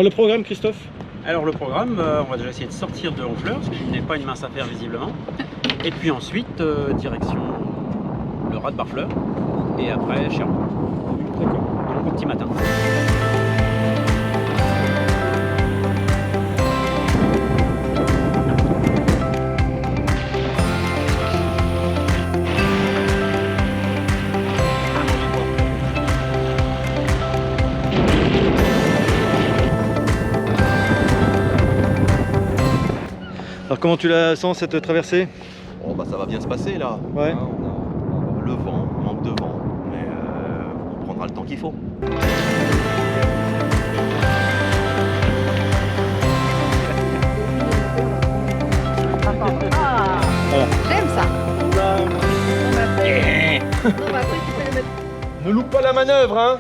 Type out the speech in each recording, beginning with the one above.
le programme, Christophe? Alors le programme, on va déjà essayer de sortir de Honfleur, ce qui n'est pas une mince affaire visiblement. Et puis ensuite, direction le Raz de Barfleur. Et après Cherbourg. D'accord. Donc au petit matin. Alors comment tu la sens cette traversée? Bon bah ça va bien se passer là. Ouais. Hein, on va avoir le vent, manque de vent, mais on prendra le temps qu'il faut. J'aime ça. Ne loupe pas la manœuvre, hein.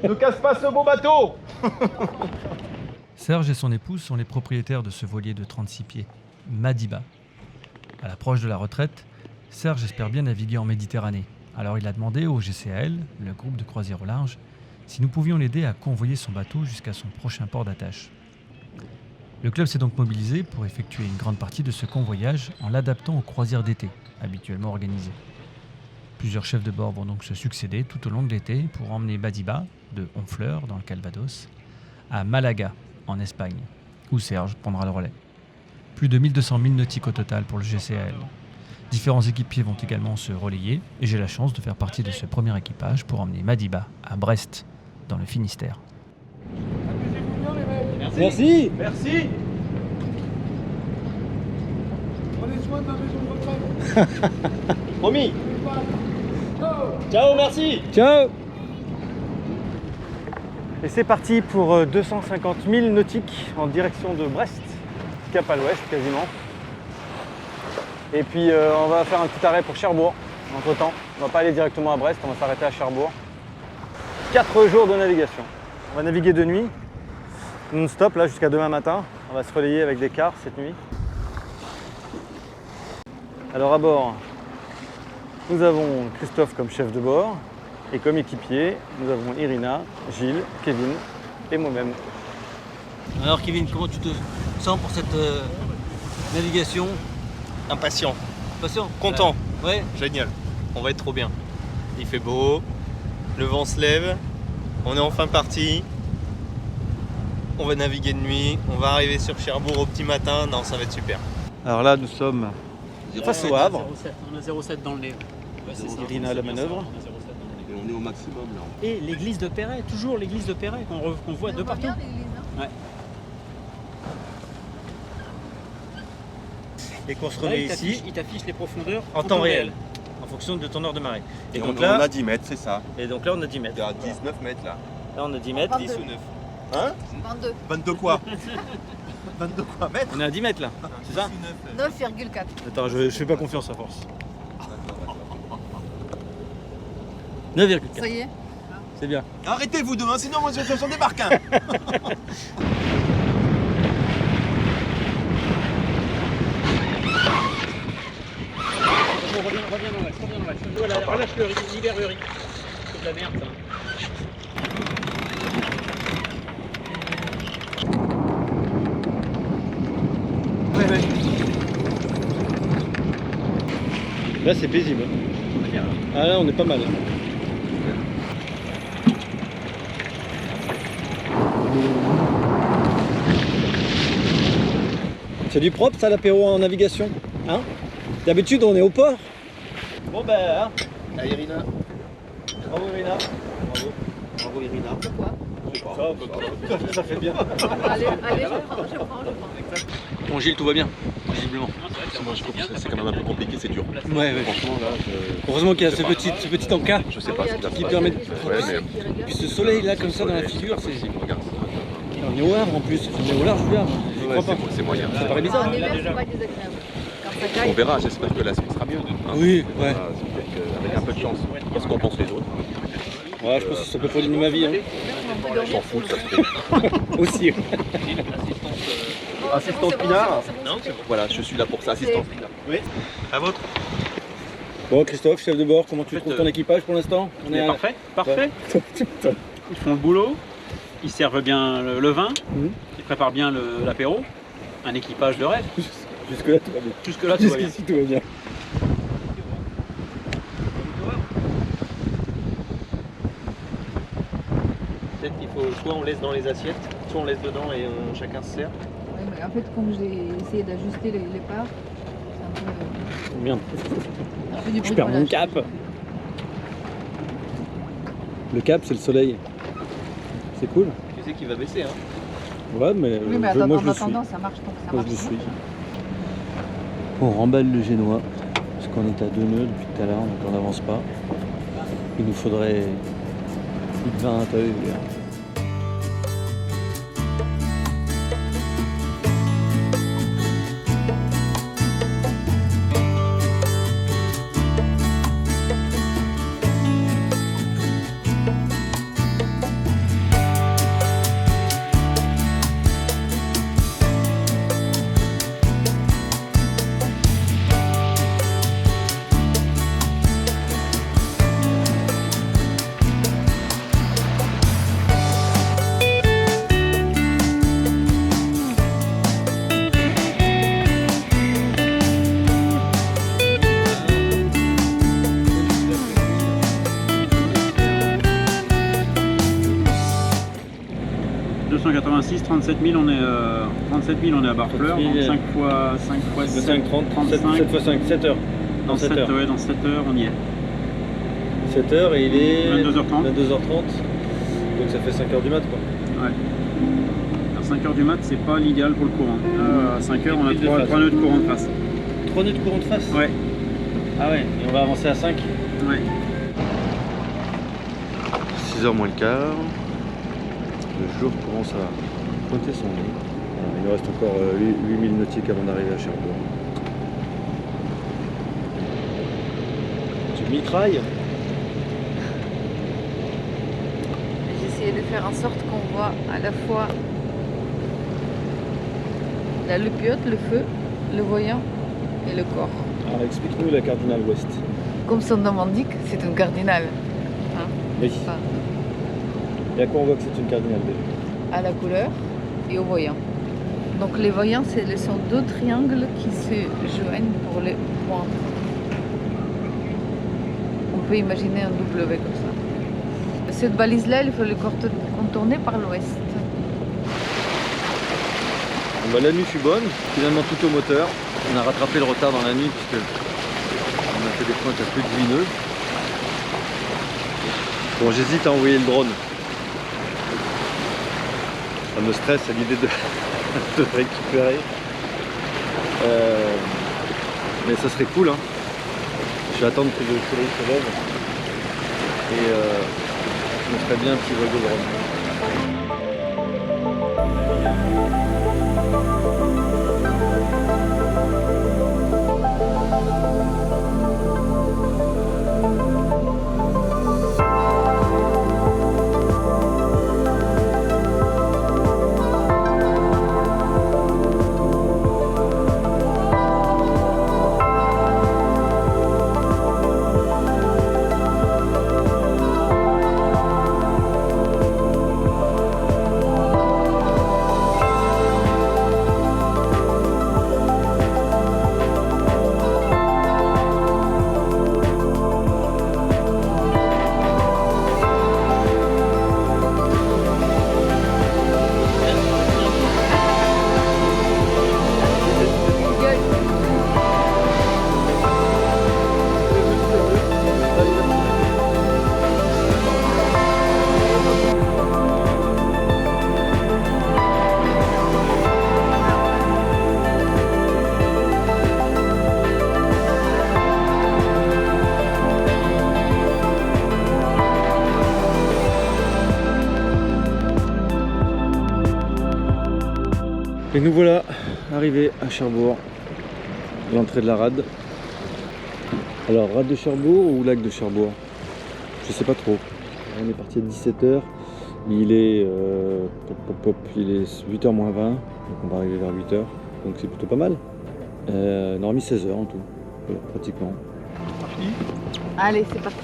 Ne casse pas ce beau bateau. Serge et son épouse sont les propriétaires de ce voilier de 36 pieds, Madiba. À l'approche de la retraite, Serge espère bien naviguer en Méditerranée. Alors il a demandé au GCAL, le groupe de croisière au large, si nous pouvions l'aider à convoyer son bateau jusqu'à son prochain port d'attache. Le club s'est donc mobilisé pour effectuer une grande partie de ce convoyage en l'adaptant aux croisières d'été, habituellement organisées. Plusieurs chefs de bord vont donc se succéder tout au long de l'été pour emmener Madiba, de Honfleur, dans le Calvados, à Malaga, en Espagne, où Serge prendra le relais. Plus de 1200 milles nautiques au total pour le GCAL. Différents équipiers vont également se relayer et j'ai la chance de faire partie de ce premier équipage pour emmener Madiba à Brest, dans le Finistère. Merci. Merci. Prenez soin de la maison de retraite. Promis. Ciao, merci. Ciao. Et c'est parti pour 250 milles nautiques en direction de Brest, cap à l'ouest quasiment. Et puis on va faire un petit arrêt pour Cherbourg entre temps. On va pas aller directement à Brest, on va s'arrêter à Cherbourg. 4 jours de navigation. On va naviguer de nuit, non-stop là jusqu'à demain matin. On va se relayer avec des cars cette nuit. Alors à bord, nous avons Christophe comme chef de bord. Et comme équipier, nous avons Irina, Gilles, Kevin et moi-même. Alors Kevin, comment tu te sens pour cette navigation? Impatient, Patient? content, Ouais. génial, on va être trop bien. Il fait beau, le vent se lève, on est enfin parti. On va naviguer de nuit, on va arriver sur Cherbourg au petit matin, non ça va être super. Alors là, nous sommes face au Havre. On a 0,7 dans le nez. Ouais, c'est ça. Irina à la manœuvre. Et on est au maximum là. Et l'église de Perret, toujours l'église de Perret qu'on voit de partout. Ouais. Et qu'on se Là, relaie il t'affiche- ici il t'affiche les profondeurs en temps réel, en fonction de ton heure de marée. Et donc on là, a 10 mètres, c'est ça. et donc là on a 10 mètres. Il y a 19 mètres là. Là on a 10 mètres. 10 ou 9. Hein 22. 22 quoi 22 quoi mètres On est à 10 mètres là, c'est ça? 9,4. Attends, je fais pas confiance à force. 9,4. Ça y est. C'est bien. Arrêtez vous deux, hein, sinon moi je débarque. Hein. Reviens dans l'axe, reviens dans l'axe. Voilà, relâche le riz, libère le riz. C'est de la merde ça. Là, c'est paisible. Ah là, on est pas mal. C'est du propre ça l'apéro en navigation, hein? D'habitude on est au port. Bon ben, hein? Ah, Irina. Bravo Irina. Bravo. Bravo Irina. Pourquoi Ça fait bien. Allez, je prends. Bon Gilles, tout va bien, visiblement. Moi je trouve que c'est quand même un peu compliqué, c'est dur. Ouais. Franchement là, Heureusement qu'il y a ce petit encas je sais pas si qui permet de... Ouais, mais Puis ce soleil là comme ça dans la figure, c'est... regarde. On est au Havre en plus, on est au large du Havre. Je Ouais, crois pas. c'est moyen. Ça paraît bizarre. En hiver, c'est pas désagréable. Quand ça On caille, verra, j'espère que la suite sera mieux. Hein. Oui, ouais. Voilà, c'est peut-être avec un peu de chance. Qu'est-ce qu'en pensent les autres? Ouais, je pense que ça peut pas donner ma vie. Hein. Je s'en fous, ça se fait. Aussi. Assistant c'est bon, Pinard. c'est bon. Voilà, je suis là pour ça, assistant Pinard. À votre. Bon Christophe, chef de bord, comment tu trouves ton équipage pour l'instant? Parfait, parfait. Ils font le boulot. Ils servent bien le vin, Mhm. ils préparent bien l'apéro. Un équipage de rêve. Jusque-là, tout va bien. Jusque-là, tout va bien. Jusqu'ici, tout va bien. Peut-être qu'il faut soit on laisse dans les assiettes, soit on laisse dedans et chacun se sert. Oui, mais en fait, comme j'ai essayé d'ajuster les parts, c'est un Merde, peu du je perds mon bricolage. cap. Le cap, c'est le soleil. C'est cool. Tu sais qu'il va baisser, hein. Ouais, mais, Oui, mais moi je en le suis. attendant, ça marche donc ça Moi marche. je le suis. On remballe le génois, parce qu'on est à 2 nœuds depuis tout à l'heure, donc on n'avance pas. Il nous faudrait plus de 20 à eux. ...286, 37 000, on est, 37 000, on est à Barfleur, donc 5 fois 7, 35. 7 fois 5, 7 heures. Dans 7 heures. Ouais, dans 7 heures, on y est. 7 heures et il est 22h30. 22h30. Donc ça fait 5 heures du mat quoi. Ouais. À 5 heures du mat, c'est pas l'idéal pour le courant. À 5 heures, on a Pile de 3 face. nœuds de courant de face. 3 nœuds de courant de face. Ouais. Ah ouais, et on va avancer à 5. Ouais. 6h moins le quart. Le jour commence à pointer son nez. Il nous reste encore 8000 nautiques avant d'arriver à Cherbourg. Tu mitrailles? J'ai essayé de faire en sorte qu'on voit à la fois la lupiote, le feu, le voyant et le corps. Alors explique-nous la cardinale ouest. Comme son nom l'indique, c'est une cardinale. Oui. Enfin, Et à quoi on voit que c'est une cardinale déjà? à la couleur et au voyant. Donc les voyants, ce sont deux triangles qui se joignent pour les points. On peut imaginer un W comme ça. Cette balise-là, il faut le contourner par l'ouest. Bah, la nuit fut bonne, finalement tout au moteur. On a rattrapé le retard dans la nuit puisque on a fait des pointes à plus de 8 nœuds. Bon, j'hésite à envoyer le drone. Ça me stresse à l'idée de récupérer. Mais ça serait cool. Hein. Je vais attendre que le soleil se lève. Et je me ferais bien un petit vol de drone. Et nous voilà arrivés à Cherbourg, l'entrée de la rade. Alors rade de Cherbourg ou lac de Cherbourg? Je sais pas trop. On est parti à 17h, il est, il est 8h moins 20, donc on va arriver vers 8h, donc c'est plutôt pas mal. On aura mis 16h en tout, voilà, pratiquement. Allez, c'est parti.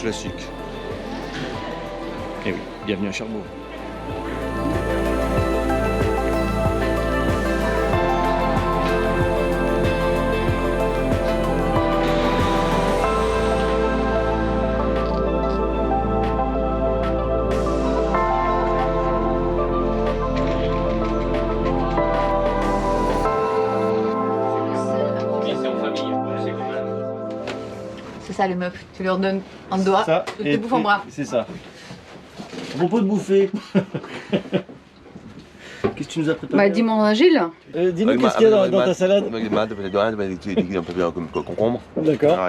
classique. Et oui, bienvenue à Cherbourg. C'est ça les meufs, tu leur donnes un doigt, tu te bouffes en bras. C'est ça. À propos de bouffer. Qu'est-ce que tu nous as préparé? Bah dis-moi Gilles. Dis-nous qu'est-ce qu'il y a dans ta salade. Concombre. D'accord.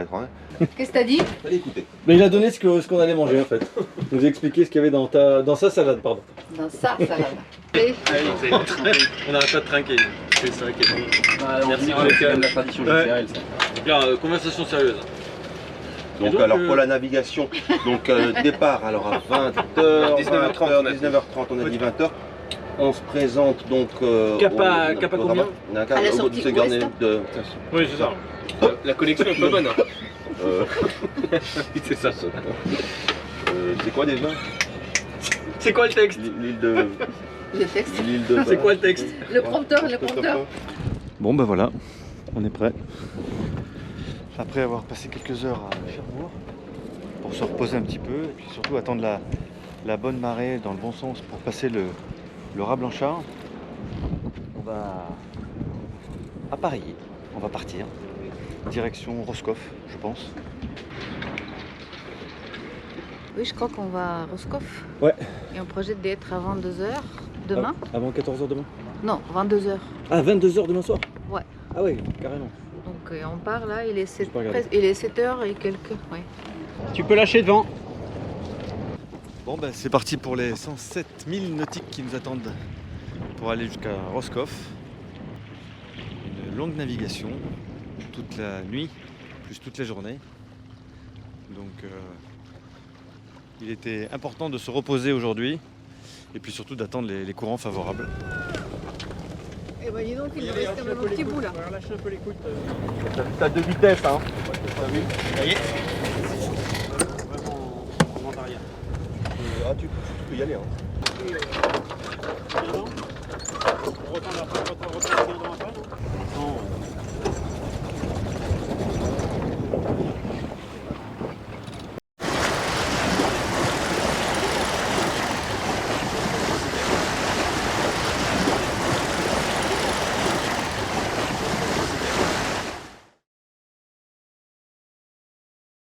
Qu'est-ce que t'as dit? Allez écoutez. Mais il a donné ce qu'on allait manger en fait. Il nous a expliqué ce qu'il y avait dans sa salade, pardon. Dans ça salade. On n'arrête pas de trinquer. C'est ça qui est bon. Merci, c'est la tradition GCL. Bien, conversation sérieuse. Donc alors pour la navigation, donc départ alors à 20h, 19h30, on a dit 20h. On se présente donc Capa combien? À la sortie ouest. Oui, c'est ça. La connexion est pas bonne. C'est ça. c'est quoi déjà? C'est quoi le texte? L'île de... Le texte. L'île de... C'est quoi le texte? Le prompteur. Bon ben voilà, on est prêt. Après avoir passé quelques heures à Cherbourg, pour se reposer un petit peu et puis surtout attendre la bonne marée dans le bon sens pour passer le raz Blanchard, on va appareiller, on va partir. Direction Roscoff, je pense. Oui, je crois qu'on va à Roscoff. Ouais. Et on projette d'être avant 2h demain. Avant 14h demain? Non, 22h. Ah, 22h demain soir? Ouais. Ah oui, carrément. Donc on part là, il est 7h pas regarder. et quelques. Ouais. Tu peux lâcher devant. Bon ben c'est parti pour les 107 000 nautiques qui nous attendent pour aller jusqu'à Roscoff. Une longue navigation, toute la nuit, plus toute la journée. Donc il était important de se reposer aujourd'hui et puis surtout d'attendre les courants favorables. Et bah dis donc, il nous reste quand même un petit bout là. On va relâcher un peu l'écoute. T'as 2 vitesses hein. T'as vu? Ça y est. Vraiment en arrière. Tu peux y aller hein.